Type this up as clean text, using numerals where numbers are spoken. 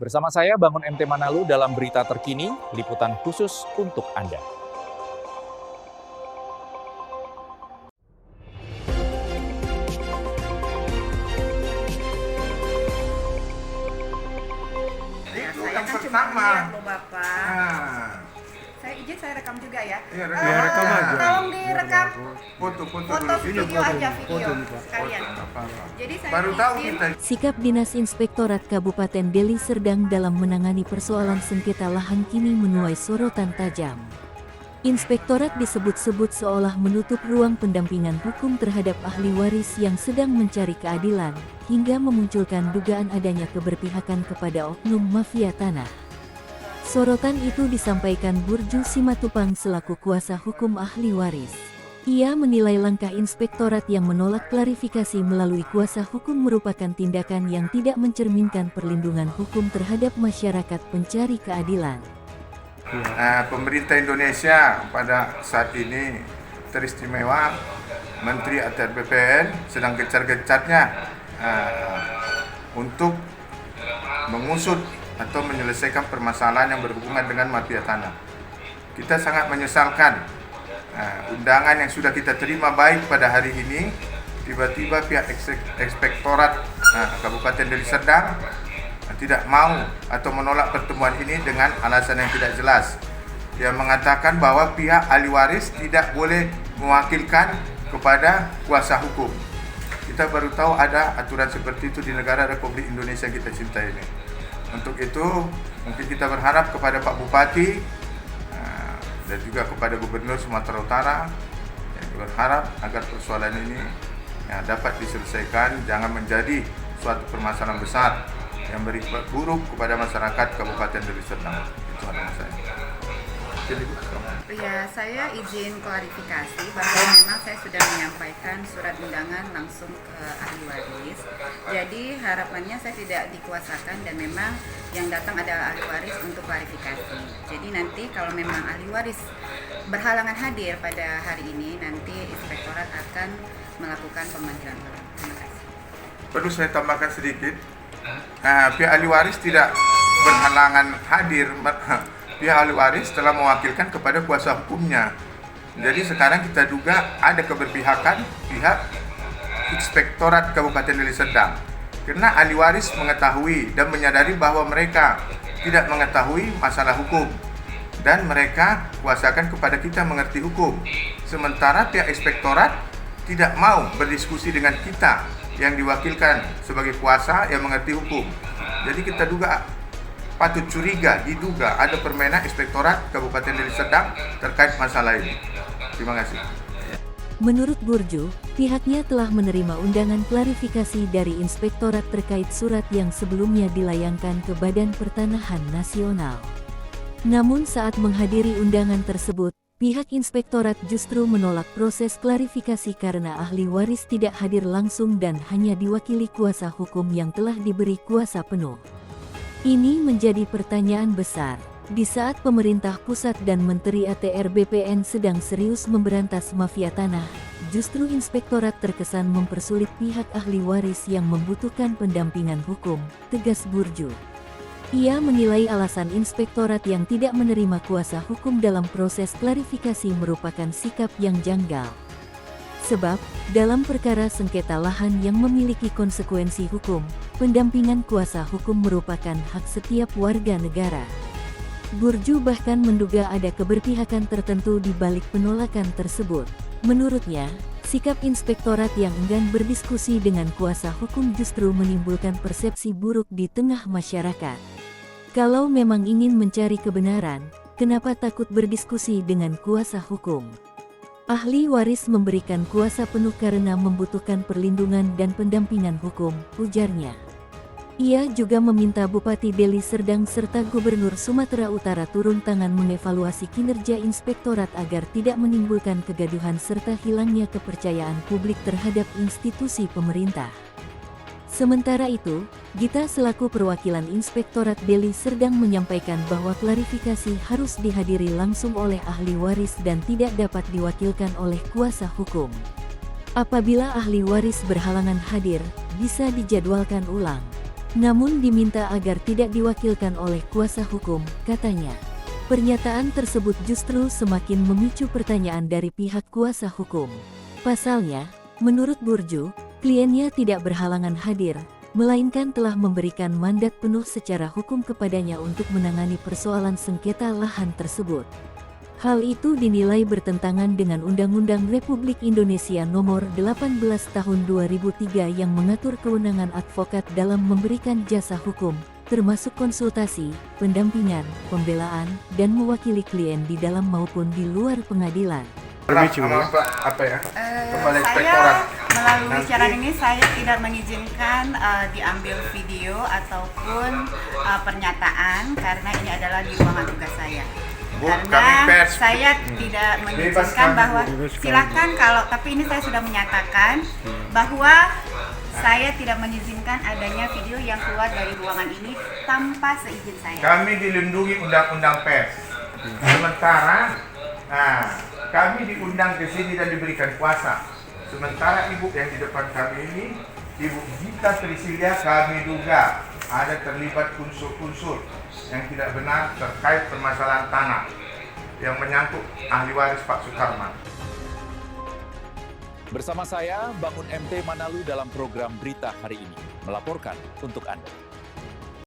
Bersama saya Bangun MT Manado dalam berita terkini, liputan khusus untuk Anda. Itu Saya yang kan cuma pertama. lihat loh Bapak. Nah, Saya izin saya rekam juga ya. iya, rekam aja. Tolong direkam foto foto dulu. video aja video sekalian. Apa-apa. Jadi saya Baru tahu izin kita. Sikap Dinas Inspektorat Kabupaten Deli Serdang dalam menangani persoalan sengketa lahan kini menuai sorotan tajam. Inspektorat disebut-sebut seolah menutup ruang pendampingan hukum terhadap ahli waris yang sedang mencari keadilan, hingga memunculkan dugaan adanya keberpihakan kepada oknum mafia tanah. Sorotan itu disampaikan Burju Simatupang selaku kuasa hukum ahli waris. Ia menilai langkah inspektorat yang menolak klarifikasi melalui kuasa hukum merupakan tindakan yang tidak mencerminkan perlindungan hukum terhadap masyarakat pencari keadilan. Pemerintah Indonesia pada saat ini teristimewa Menteri ATR BPN sedang gencar-gencarnya untuk mengusut atau menyelesaikan permasalahan yang berhubungan dengan mafia tanah. Kita sangat menyesalkan undangan yang sudah kita terima baik pada hari ini, tiba-tiba pihak Inspektorat Kabupaten Deli Serdang tidak mau atau menolak pertemuan ini dengan alasan yang tidak jelas. Dia mengatakan bahwa pihak ahli waris tidak boleh mewakilkan kepada kuasa hukum. Kita baru tahu ada aturan seperti itu di negara Republik Indonesia yang kita cintai ini. Untuk itu, mungkin kita berharap kepada Pak Bupati dan juga kepada Gubernur Sumatera Utara, berharap agar persoalan ini dapat diselesaikan, jangan menjadi suatu permasalahan besar yang berimpact buruk kepada masyarakat Kabupaten Deli Serdang. Itu harapan saya. Jadi, Ya, saya izin klarifikasi bahwa memang saya sudah menyampaikan surat undangan langsung ke ahli waris. Jadi harapannya saya tidak dikuasakan dan memang yang datang adalah ahli waris untuk klarifikasi. Jadi nanti kalau memang ahli waris berhalangan hadir pada hari ini, nanti inspektorat akan melakukan pemanggilan ulang. Terima kasih. perlu saya tambahkan sedikit. Pihak ahli waris tidak berhalangan hadir. Pihak ahli waris telah mewakilkan kepada kuasa hukumnya. Jadi sekarang kita duga ada keberpihakan pihak Inspektorat Kabupaten Deli Serdang. Karena ahli waris mengetahui dan menyadari bahwa mereka tidak mengetahui masalah hukum. Dan mereka kuasakan kepada kita mengerti hukum. Sementara pihak Inspektorat tidak mau berdiskusi dengan kita yang diwakilkan sebagai kuasa yang mengerti hukum. Jadi kita duga patut curiga, diduga ada permainan Inspektorat Kabupaten Deli Serdang terkait masalah ini. Terima kasih. Menurut Burju, pihaknya telah menerima undangan klarifikasi dari inspektorat terkait surat yang sebelumnya dilayangkan ke Badan Pertanahan Nasional. Namun saat menghadiri undangan tersebut, pihak inspektorat justru menolak proses klarifikasi karena ahli waris tidak hadir langsung dan hanya diwakili kuasa hukum yang telah diberi kuasa penuh. Ini menjadi pertanyaan besar. Di saat pemerintah pusat dan Menteri ATR BPN sedang serius memberantas mafia tanah, justru inspektorat terkesan mempersulit pihak ahli waris yang membutuhkan pendampingan hukum, tegas Burju. Ia menilai alasan inspektorat yang tidak menerima kuasa hukum dalam proses klarifikasi merupakan sikap yang janggal. Sebab, dalam perkara sengketa lahan yang memiliki konsekuensi hukum, pendampingan kuasa hukum merupakan hak setiap warga negara. Burju bahkan menduga ada keberpihakan tertentu di balik penolakan tersebut. Menurutnya, sikap inspektorat yang enggan berdiskusi dengan kuasa hukum justru menimbulkan persepsi buruk di tengah masyarakat. Kalau memang ingin mencari kebenaran, kenapa takut berdiskusi dengan kuasa hukum? Ahli waris memberikan kuasa penuh karena membutuhkan perlindungan dan pendampingan hukum, ujarnya. Ia juga meminta Bupati Deli Serdang serta Gubernur Sumatera Utara turun tangan mengevaluasi kinerja inspektorat agar tidak menimbulkan kegaduhan serta hilangnya kepercayaan publik terhadap institusi pemerintah. Sementara itu, Gita selaku perwakilan Inspektorat Deli Serdang menyampaikan bahwa klarifikasi harus dihadiri langsung oleh ahli waris dan tidak dapat diwakilkan oleh kuasa hukum. Apabila ahli waris berhalangan hadir, bisa dijadwalkan ulang. Namun diminta agar tidak diwakilkan oleh kuasa hukum, katanya. Pernyataan tersebut justru semakin memicu pertanyaan dari pihak kuasa hukum. Pasalnya, menurut Burjo, kliennya tidak berhalangan hadir, melainkan telah memberikan mandat penuh secara hukum kepadanya untuk menangani persoalan sengketa lahan tersebut. Hal itu dinilai bertentangan dengan Undang-Undang Republik Indonesia Nomor 18 Tahun 2003 yang mengatur kewenangan advokat dalam memberikan jasa hukum, termasuk konsultasi, pendampingan, pembelaan, dan mewakili klien di dalam maupun di luar pengadilan. Sama apa ya? Kepala Saya Inspektorat. melalui Nanti- siaran ini saya tidak mengizinkan diambil video ataupun pernyataan karena ini adalah di ruangan tugas saya. Bu, kami Karena pers. saya tidak mengizinkan kami, bahwa Bu. silakan kalau, tapi ini saya sudah menyatakan bahwa saya tidak mengizinkan adanya video yang keluar dari ruangan ini tanpa seizin saya. Kami dilindungi undang-undang pers. Sementara kami diundang ke sini dan diberikan kuasa. Sementara ibu yang di depan kami ini, Ibu Gita Priscilia, kami duga ada terlibat unsur-unsur yang tidak benar terkait permasalahan tanah yang menyangkut ahli waris Pak Sukarman. Bersama saya, Bangun MT Manalu dalam program Berita Hari Ini, melaporkan untuk Anda.